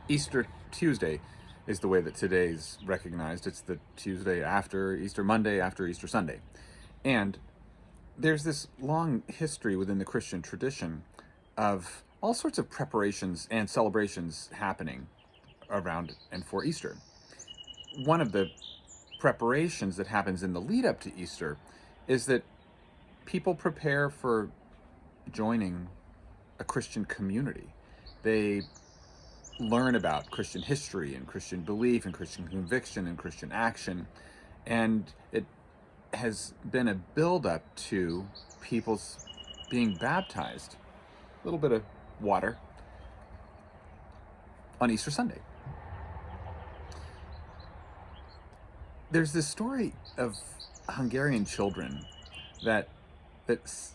Easter Tuesday is the way that today's recognized. It's the Tuesday after Easter Monday, after Easter Sunday. And there's this long history within the Christian tradition of all sorts of preparations and celebrations happening around and for Easter. One of the preparations that happens in the lead up to Easter is that people prepare for joining a Christian community. They learn about Christian history and Christian belief and Christian conviction and Christian action. And it has been a build-up to people's being baptized, a little bit of water, on Easter Sunday. There's this story of Hungarian children that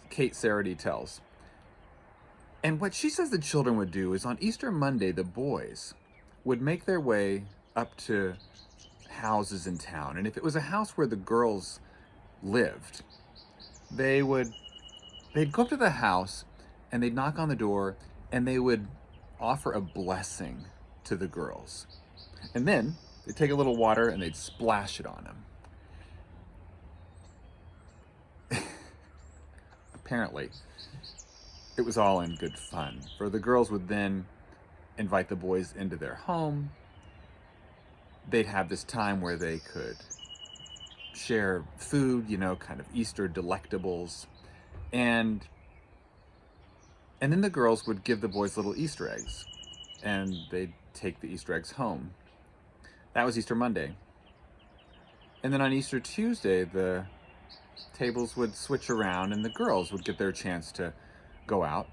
Kate Sarady tells. And what she says the children would do is on Easter Monday, the boys would make their way up to houses in town. And if it was a house where the girls lived, they'd go up to the house and they'd knock on the door and they would offer a blessing to the girls. And then they'd take a little water and they'd splash it on them. Apparently, it was all in good fun, for the girls would then invite the boys into their home. They'd have this time where they could share food, kind of Easter delectables. And then the girls would give the boys little Easter eggs, and they'd take the Easter eggs home. That was Easter Monday. And then on Easter Tuesday, the tables would switch around and the girls would get their chance to go out.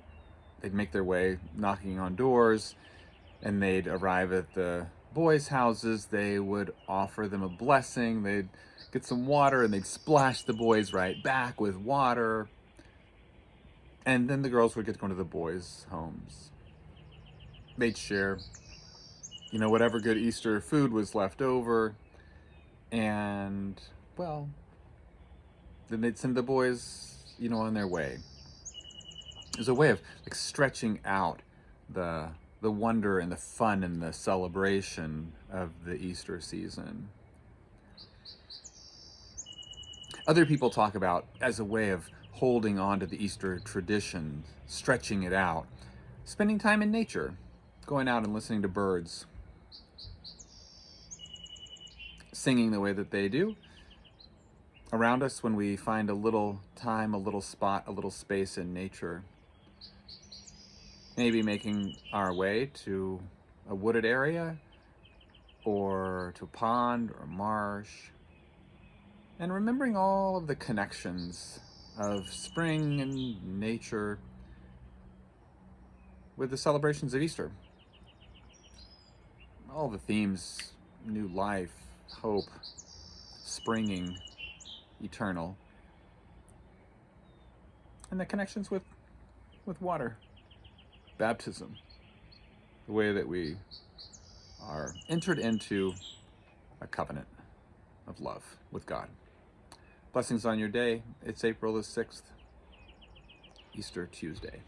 They'd make their way knocking on doors, and they'd arrive at the boys' houses. They would offer them a blessing. They'd get some water and they'd splash the boys right back with water. And then the girls would get to go to the boys' homes. They'd share, whatever good Easter food was left over. And, well, then they'd send the boys, on their way. It was a way of stretching out the wonder and the fun and the celebration of the Easter season. Other people talk about as a way of holding on to the Easter tradition, stretching it out, spending time in nature, going out and listening to birds, singing the way that they do around us when we find a little time, a little spot, a little space in nature. Maybe making our way to a wooded area or to a pond or a marsh, and remembering all of the connections of spring and nature with the celebrations of Easter. All the themes: new life, hope, springing, eternal, and the connections with water, baptism, the way that we are entered into a covenant of love with God. Blessings on your day. It's April the 6th, Easter Tuesday.